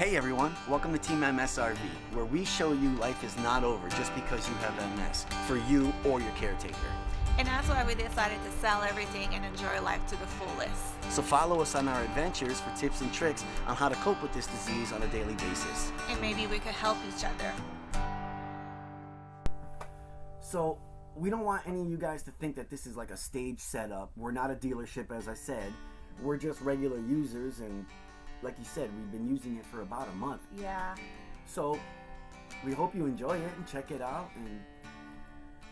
Hey everyone, welcome to Team MSRV, where we show you life is not over just because you have MS, for you or your caretaker. And that's why we decided to sell everything and enjoy life to the fullest. So follow us on our adventures for tips and tricks on how to cope with this disease on a daily basis. And maybe we could help each other. So, we don't want any of you guys to think that this is like a stage setup. We're not a dealership, as I said. We're just regular users, and like you said, we've been using it for about a month. Yeah. So, we hope you enjoy it and check it out. And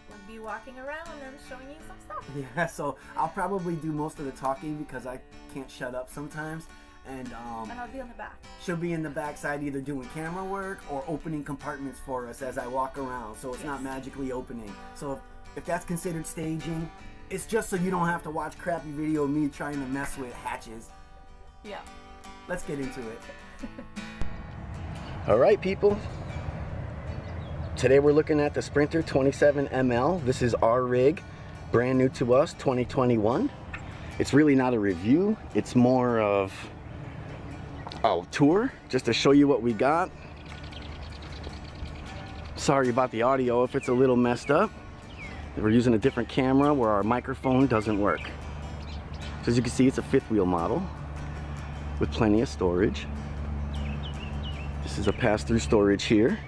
we'll be walking around and showing you some stuff. yeah, so I'll probably do most of the talking because I can't shut up sometimes. And I'll be on the back. She'll be in the backside either doing camera work or opening compartments for us as I walk around, so it's not magically opening. So if that's considered staging, it's just so you don't have to watch crappy video of me trying to mess with hatches. Yeah. Let's get into it. Alright people, today we're looking at the Sprinter 27 ml. This is our rig, brand new to us, 2021. It's really not a review, it's more of a tour, just to show you what we got. Sorry about the audio if it's a little messed up. We're using a different camera where our microphone doesn't work. So as you can see, it's a fifth wheel model with plenty of storage. This is a pass-through storage here.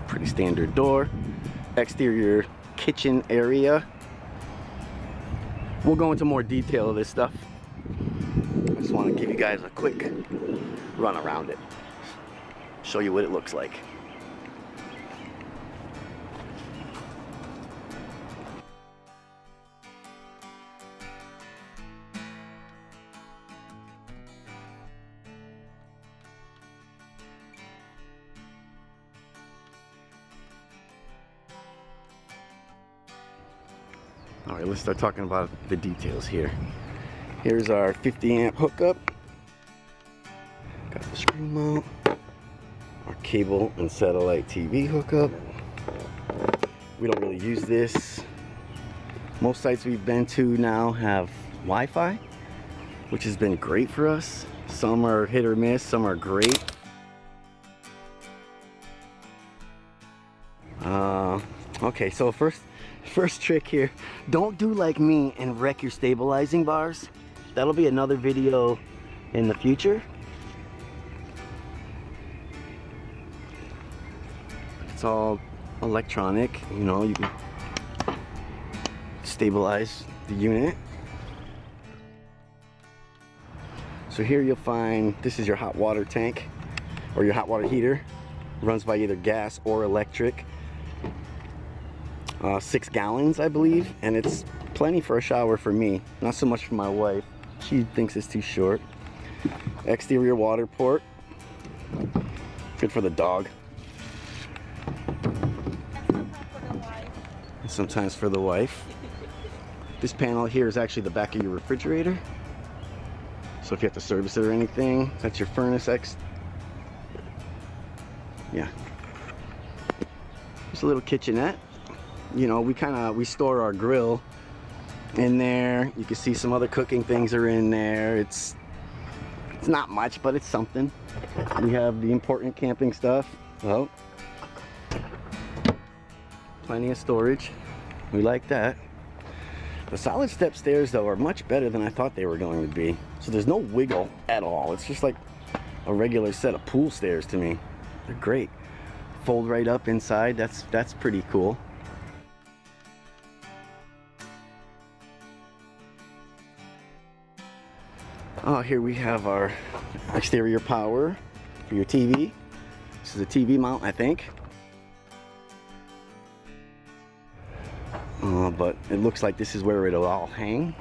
Pretty standard door. Exterior kitchen area. We'll go into more detail of this stuff. I just want to give you guys a quick run around it. Show you what it looks like. All right, let's start talking about the details here. Here's our 50 amp hookup. Got the screw mount. Our cable and satellite TV hookup. We don't really use this. Most sites we've been to now have Wi-Fi, which has been great for us. Some are hit or miss, some are great. Okay, so first trick here, don't do like me and wreck your stabilizing bars. That'll be another video in the future. It's all electronic, you know, you can stabilize the unit. So here you'll find, this is your hot water tank or your hot water heater. Runs by either gas or electric. 6 gallons, I believe, and it's plenty for a shower for me, not so much for my wife. She thinks it's too short. Exterior water port, good for the dog. And sometimes for the wife. This panel here is actually the back of your refrigerator, so if you have to service it or anything, that's your furnace yeah. Just a little kitchenette. You know, we store our grill in there. You can see some other cooking things are in there. It's not much, but it's something. We have the important camping stuff. Oh, plenty of storage. We like that. The solid step stairs though are much better than I thought they were going to be. So there's no wiggle at all. It's just like a regular set of pool stairs to me. They're great. Fold right up inside. That's pretty cool. Oh, here we have our exterior power for your TV. This is a TV mount, I think. But it looks like this is where it'll all hang.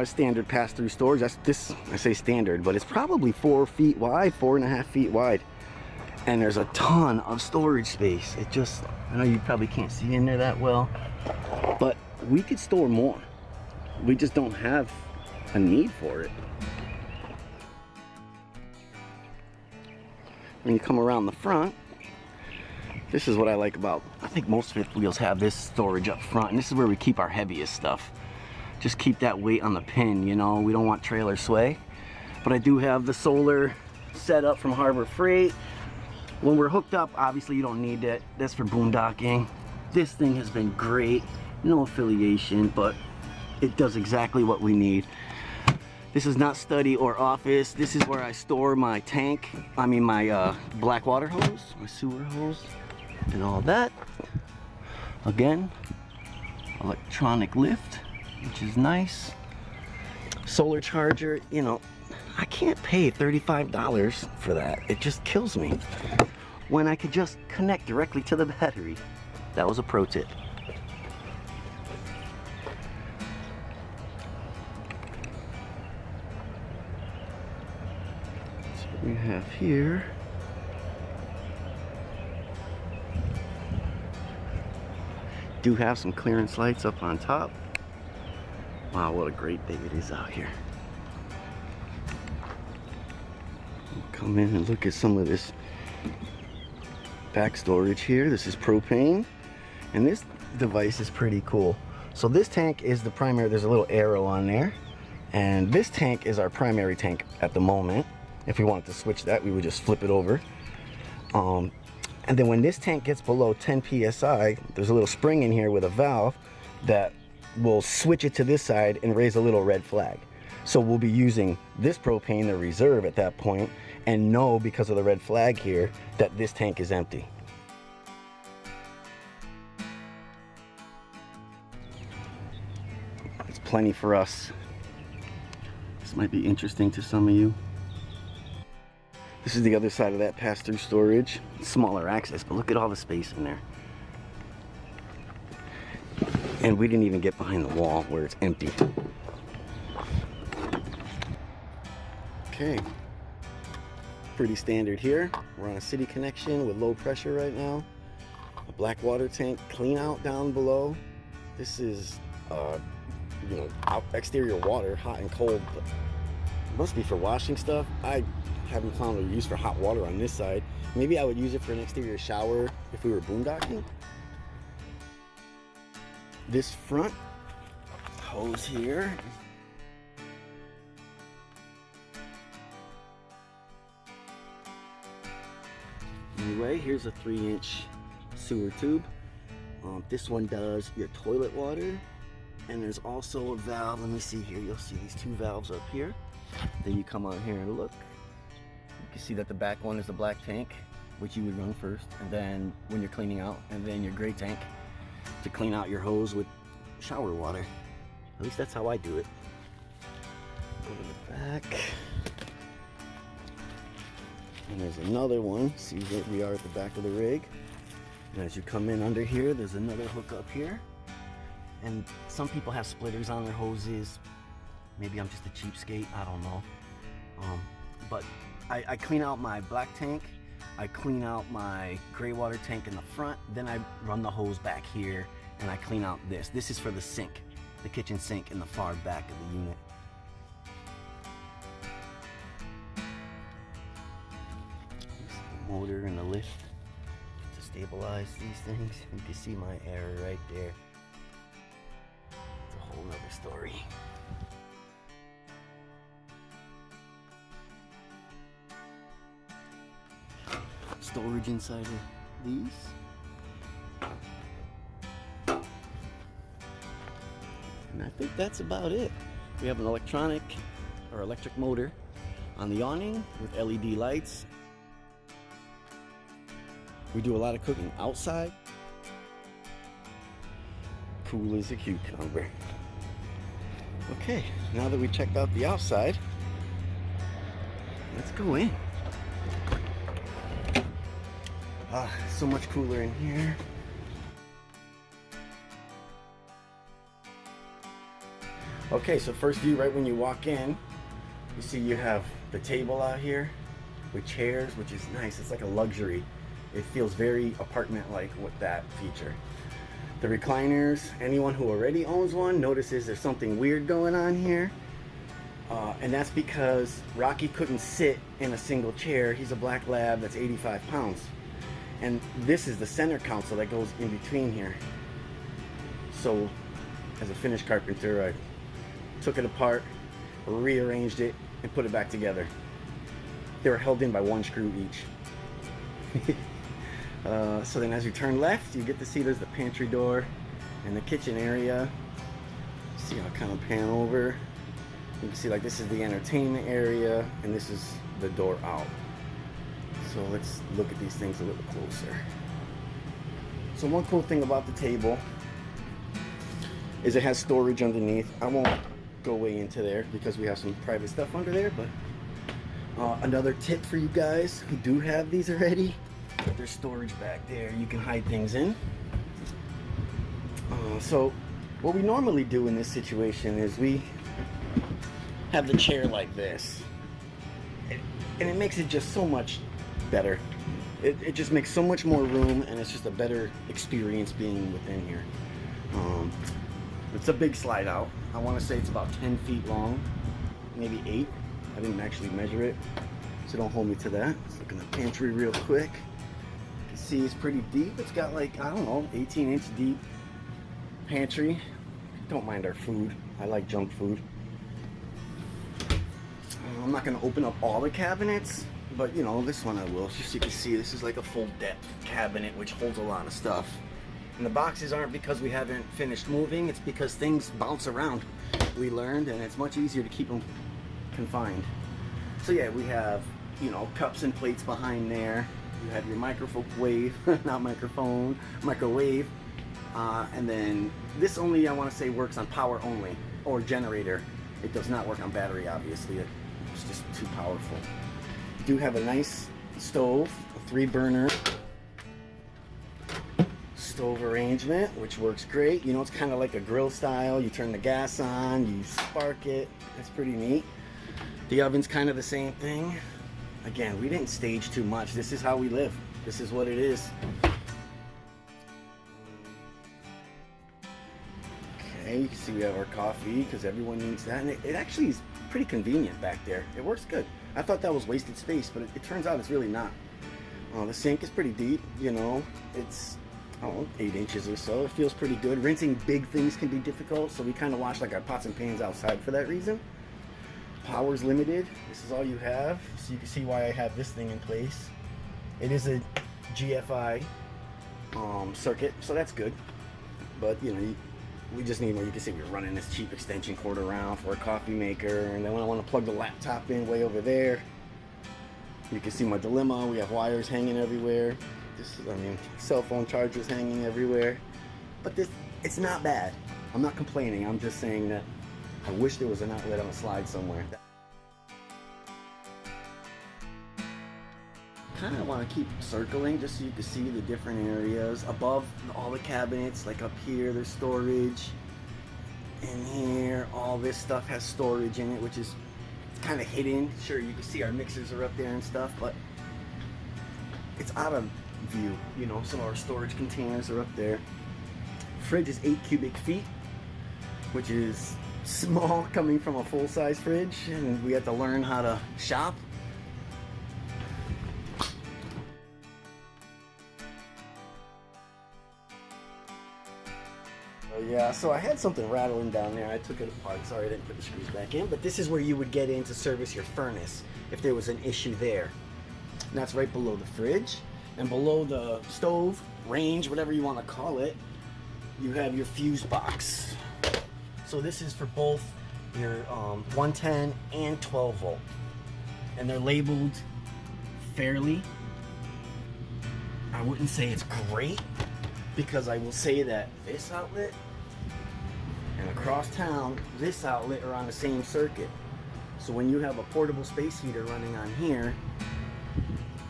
Standard pass-through storage. I say standard, but it's probably 4 feet wide, 4.5 feet wide. And there's a ton of storage space. I know you probably can't see in there that well, but we could store more. We just don't have a need for it. When you come around the front, this is what I like about, I think most fifth wheels have this storage up front, and this is where we keep our heaviest stuff. just keep that weight on the pin, you know, we don't want trailer sway. But I do have the solar set up from Harbor Freight. When we're hooked up, obviously you don't need it. That's for boondocking. This thing has been great. No affiliation, but it does exactly what we need. This is not study or office. This is where I store my tank. I mean my black water hose, my sewer hose, and all that. Again, electronic lift, which is nice. Solar charger, you know, I can't pay $35 for that. It just kills me. When I could just connect directly to the battery. That was a pro tip. So we have here. Do have some clearance lights up on top. Wow, what a great day it is out here. Come in and look at some of this back storage here. This is propane, and this device is pretty cool. So this tank is the primary, there's a little arrow on there, and this tank is our primary tank at the moment. If we wanted to switch that, we would just flip it over. And then when this tank gets below 10 psi, there's a little spring in here with a valve that will switch it to this side and raise a little red flag. So we'll be using this propane, the reserve, at that point, and know because of the red flag here that this tank is empty. It's plenty for us. This might be interesting to some of you. This is the other side of that pass-through storage. Smaller access, but look at all the space in there. And we didn't even get behind the wall where it's empty. Okay, pretty standard here. We're on a city connection with low pressure right now. A black water tank, clean out down below. This is, you know, exterior water, hot and cold. But it must be for washing stuff. I haven't found a use for hot water on this side. Maybe I would use it for an exterior shower if we were boondocking. This front hose here. Anyway, here's a 3-inch sewer tube. This one does your toilet water, and there's also a valve. Let me see here. You'll see these two valves up here. Then you come on here and look. You can see that the back one is the black tank, which you would run first, and then when you're cleaning out, and then your gray tank to clean out your hose with shower water. At least that's how I do it. Go to the back. And there's another one. See where we are at the back of the rig. And as you come in under here, there's another hook up here. And some people have splitters on their hoses. Maybe I'm just a cheapskate, I don't know. But I clean out my black tank. I clean out my gray water tank in the front. Then I run the hose back here and I clean out this. This is for the sink, the kitchen sink in the far back of the unit. Motor and the lift to stabilize these things. You can see my error right there. It's a whole nother story. Storage inside of these. And I think that's about it. We have an electronic or electric motor on the awning with LED lights. We do a lot of cooking outside. Cool as a cucumber. Okay, now that we checked out the outside, let's go in. So much cooler in here. Okay, so first view right when you walk in, you see you have the table out here with chairs, which is nice. It's like a luxury. It feels very apartment-like with that feature. The recliners, anyone who already owns one notices there's something weird going on here. And that's because Rocky couldn't sit in a single chair. He's a black lab that's 85 pounds. And this is the center console that goes in between here. So as a finished carpenter, I took it apart, rearranged it, and put it back together. They were held in by one screw each. So then as you turn left, you get to see there's the pantry door and the kitchen area. See, I'll kind of pan over. You can see like this is the entertainment area and this is the door out. So let's look at these things a little closer. So one cool thing about the table is it has storage underneath. I won't go way into there because we have some private stuff under there, but another tip for you guys who do have these already, there's storage back there you can hide things in. So what we normally do in this situation is we have the chair like this, and it makes it just so much better. It just makes so much more room, and it's just a better experience being within here. It's a big slide out. I want to say it's about 10 feet long, maybe 8. I didn't actually measure it, so don't hold me to that. Let's look in the pantry real quick. You can see it's pretty deep. It's got like, I don't know, 18-inch deep pantry. Don't mind our food. I like junk food. I'm not going to open up all the cabinets, but you know, this one I will. Just so you can see, this is like a full depth cabinet which holds a lot of stuff. And the boxes aren't because we haven't finished moving, it's because things bounce around. We learned, and it's much easier to keep them confined. So yeah, we have, you know, cups and plates behind there. You have your microwave, not microphone, microwave. And then this only, I want to say, works on power only, or generator. It does not work on battery, obviously. It's just too powerful. You do have a nice stove, a 3-burner stove arrangement, which works great. You know, it's kind of like a grill style. You turn the gas on, you spark it. It's pretty neat. The oven's kind of the same thing. Again, we didn't stage too much. This is how we live. This is what it is. Okay, you can see we have our coffee because everyone needs that. And it actually is pretty convenient back there. It works good. I thought that was wasted space, but it turns out it's really not. The sink is pretty deep, you know. It's, I don't know, 8 inches or so. It feels pretty good. Rinsing big things can be difficult, so we kind of wash like our pots and pans outside for that reason. Power's limited. This is all you have, so you can see why I have this thing in place. It is a GFI circuit, so that's good. But you know, we just need more. You can see we're running this cheap extension cord around for a coffee maker, and then when I want to plug the laptop in way over there, you can see my dilemma. We have wires hanging everywhere. This is, I mean, cell phone chargers hanging everywhere. But this, it's not bad. I'm not complaining. I'm just saying that I wish there was an outlet on a slide somewhere. Kind of want to keep circling just so you can see the different areas. Above all the cabinets, like up here, there's storage. In here, all this stuff has storage in it, which is kind of hidden. Sure, you can see our mixers are up there and stuff, but it's out of view. You know, some of our storage containers are up there. Fridge is 8 cubic feet, which is small coming from a full-size fridge, and we had to learn how to shop. Yeah, so I had something rattling down there. I took it apart. Sorry, I didn't put the screws back in. But this is where you would get in to service your furnace if there was an issue there. And that's right below the fridge. And below the stove, range, whatever you want to call it, you have your fuse box. So this is for both your 110 and 12 volt. And they're labeled fairly. I wouldn't say it's great, because I will say that this outlet and across town, this outlet are on the same circuit. So when you have a portable space heater running on here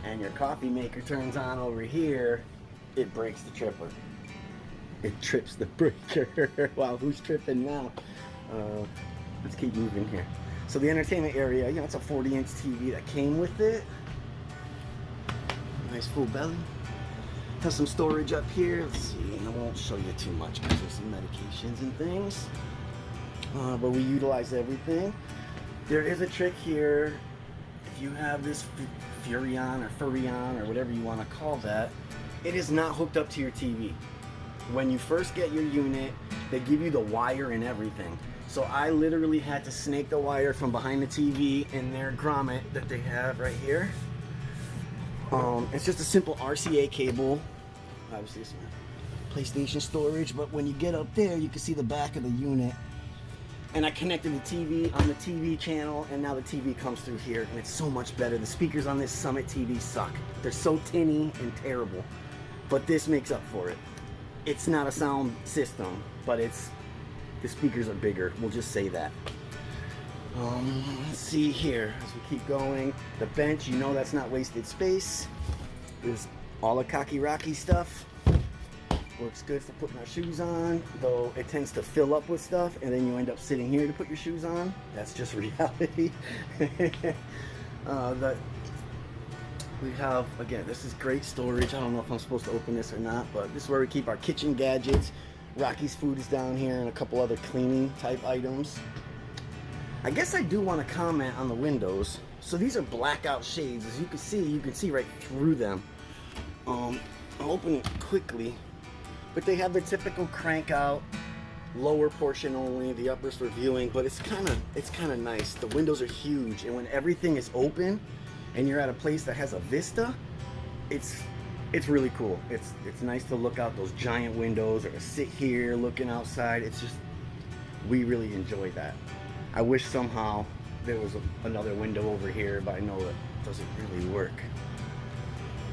and your coffee maker turns on over here, it breaks the tripper. It trips the breaker. Wow, who's tripping now? Let's keep moving here. So the entertainment area, you know, it's a 40-inch TV that came with it. Nice full belly. Has some storage up here. Let's see, I won't show you too much because there's some medications and things. But we utilize everything. There is a trick here. If you have this Furion or Furion or whatever you want to call that, it is not hooked up to your TV. When you first get your unit, they give you the wire and everything. So I literally had to snake the wire from behind the TV in their grommet that they have right here. It's just a simple RCA cable. Obviously it's my PlayStation storage, but when you get up there, you can see the back of the unit. And I connected the TV on the TV channel, and now the TV comes through here, and it's so much better. The speakers on this Summit TV suck. They're so tinny and terrible, but this makes up for it. It's not a sound system, but the speakers are bigger. We'll just say that. Let's see here as we keep going. The bench, you know that's not wasted space. There's all the cocky rocky stuff. Works good for putting our shoes on, though it tends to fill up with stuff and then you end up sitting here to put your shoes on. That's just reality. We have, again, this is great storage. I don't know if I'm supposed to open this or not, but this is where we keep our kitchen gadgets. Rocky's food is down here and a couple other cleaning type items. I guess I do want to comment on the windows. So these are blackout shades. As you can see right through them. I'll open it quickly. But they have their typical crank out, lower portion only, the uppers for viewing, but it's kind of nice. The windows are huge, and when everything is open and you're at a place that has a vista, it's really cool. It's nice to look out those giant windows or to sit here looking outside. It's just, we really enjoy that. I wish somehow there was another window over here, but I know it doesn't really work.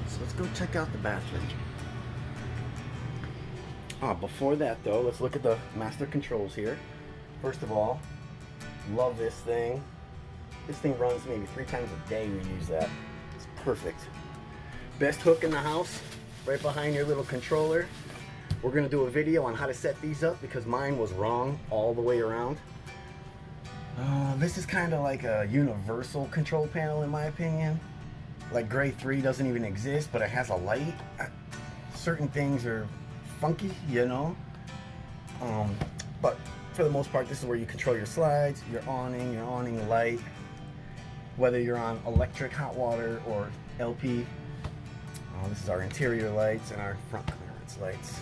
So let's go check out the bathroom. Before that though, let's look at the master controls here. First of all, love this thing. This thing runs maybe 3 times a day we use that. It's perfect. Best hook in the house, right behind your little controller. We're gonna do a video on how to set these up because mine was wrong all the way around. This is kind of like a universal control panel in my opinion. Like Gray 3 doesn't even exist, but it has a light. Certain things are funky, you know, but for the most part this is where you control your slides, your awning light, whether you're on electric hot water or LP. This is our interior lights and our front clearance lights.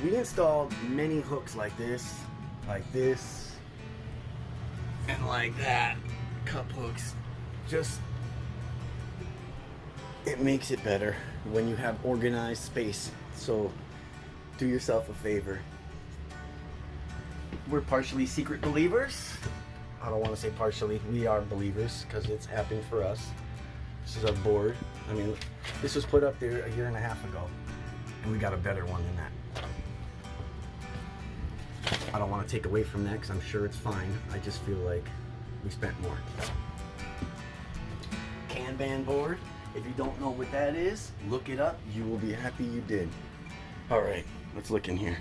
We installed many hooks like this, and like that, cup hooks. Just, it makes it better when you have organized space. So do yourself a favor. We're partially secret believers. I don't want to say partially. We are believers because it's happened for us. This is our board. I mean, this was put up there a year and a half ago, and we got a better one than that. I don't want to take away from that because I'm sure it's fine. I just feel like we spent more. Kanban board. If you don't know what that is, look it up. You will be happy you did. All right, let's look in here.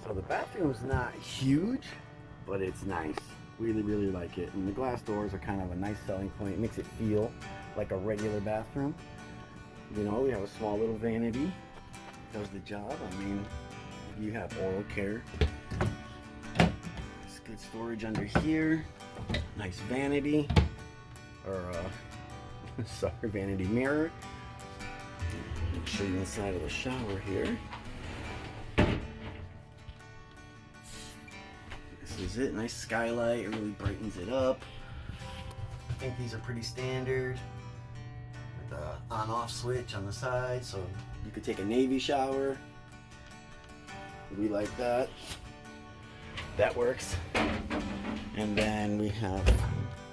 So the bathroom's not huge, but it's nice. Really, really like it. And the glass doors are kind of a nice selling point. It makes it feel like a regular bathroom. You know, we have a small little vanity. Does the job. I mean, you have oral care. It's good storage under here. Nice vanity. Or sorry, vanity mirror. I'll show you inside of the shower here. This is it, nice skylight, it really brightens it up. I think these are pretty standard with the on-off switch on the side, so you could take a navy shower. We like that. That works. And then we have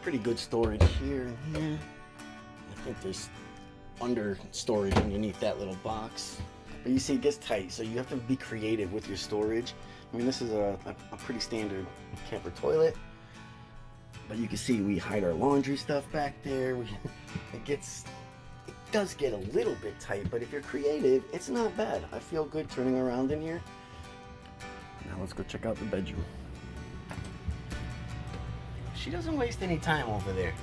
pretty good storage here and here. I think there's under storage underneath that little box. But you see it gets tight, so you have to be creative with your storage. I mean, this is a pretty standard camper toilet. But you can see we hide our laundry stuff back there. It does get a little bit tight, but if you're creative, it's not bad. I feel good turning around in here. Now let's go check out the bedroom. She doesn't waste any time over there.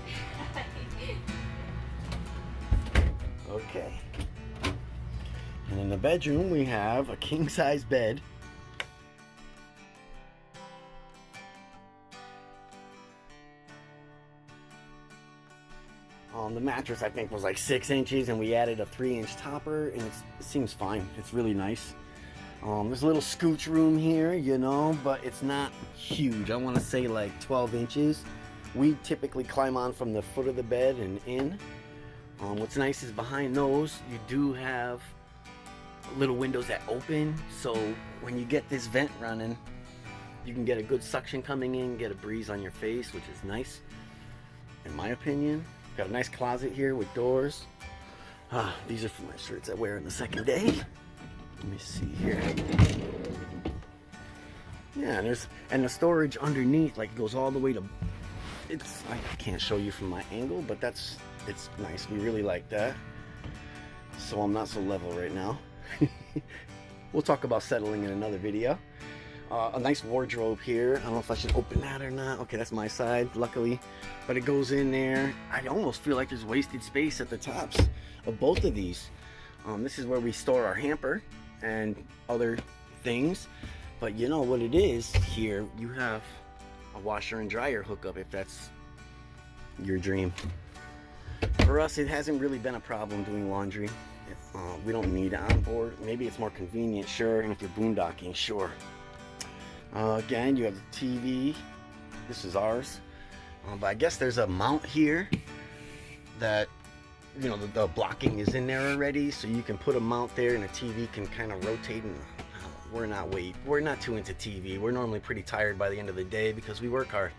Okay. And in the bedroom we have a king-size bed. The mattress I think was like 6 inches and we added a 3-inch topper and it seems fine. It's really nice. There's a little scooch room here, you know, but it's not huge. I want to say like 12 inches. We typically climb on from the foot of the bed and in. What's nice is behind those, you do have little windows that open. So when you get this vent running, you can get a good suction coming in, get a breeze on your face, which is nice, in my opinion. Got a nice closet here with doors. These are for my shirts I wear on the second day. Let me see here. Yeah, and the storage underneath, like, goes all the way to. I can't show you from my angle, but it's nice. We really like that. So I'm not so level right now. We'll talk about settling in another video. A nice wardrobe here. I don't know if I should open that or not. Okay, that's my side, luckily. But it goes in there. I almost feel like there's wasted space at the tops of both of these. This is where we store our hamper and other things. But you know what it is here? You have a washer and dryer hookup if that's your dream. For us, it hasn't really been a problem doing laundry. We don't need it on board. Maybe it's more convenient, sure. And if you're boondocking, sure. Again, you have the TV. This is ours. But I guess there's a mount here that, you know, the blocking is in there already, so you can put a mount there and the TV can kind of rotate. And we're not too into TV. We're normally pretty tired by the end of the day because we work hard.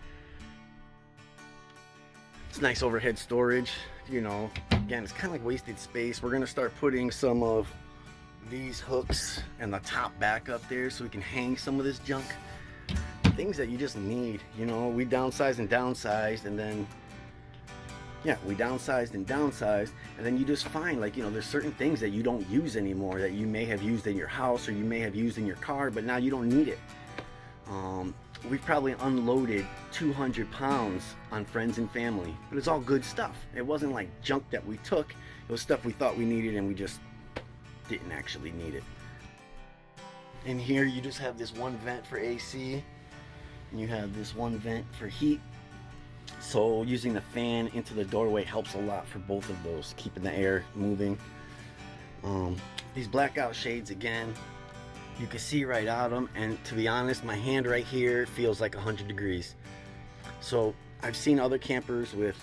It's nice overhead storage, you know. Again, it's kind of like wasted space. We're gonna start putting some of these hooks and the top back up there so we can hang some of this junk. Things that you just need, you know. We downsized and downsized, and then we downsized and downsized, and then you just find, like, you know, there's certain things that you don't use anymore that you may have used in your house or you may have used in your car, but now you don't need it. We've probably unloaded 200 pounds on friends and family, but it's all good stuff. It wasn't like junk that we took. It was stuff we thought we needed and we just didn't actually need it. In here you just have this one vent for AC, and you have this one vent for heat. So using the fan into the doorway helps a lot for both of those, keeping the air moving. These blackout shades, again, you can see right out of them, and to be honest, my hand right here feels like 100 degrees. So I've seen other campers with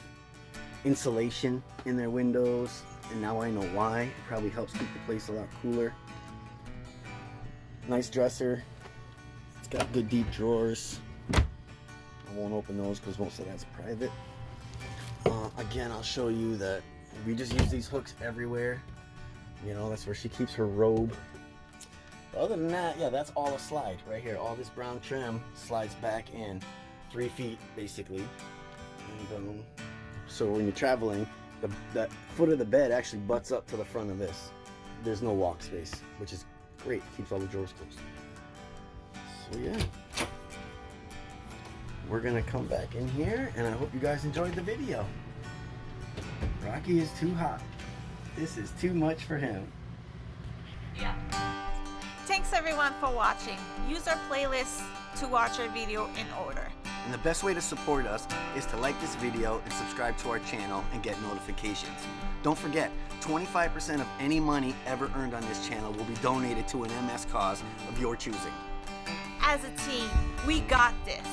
insulation in their windows, and now I know why. It probably helps keep the place a lot cooler. Nice dresser. It's got good deep drawers. I won't open those because most of that's private. Again, I'll show you that we just use these hooks everywhere. You know, that's where she keeps her robe. But other than that, yeah, that's all a slide right here. All this brown trim slides back in 3 feet basically. And, so when you're traveling, the foot of the bed actually butts up to the front of this. There's no walk space, which is great. Keeps all the drawers closed. So yeah. We're gonna come back in here, and I hope you guys enjoyed the video. Rocky is too hot. This is too much for him. Yeah. Thanks everyone for watching. Use our playlist to watch our video in order. And the best way to support us is to like this video and subscribe to our channel and get notifications. Don't forget, 25% of any money ever earned on this channel will be donated to an MS cause of your choosing. As a team, we got this.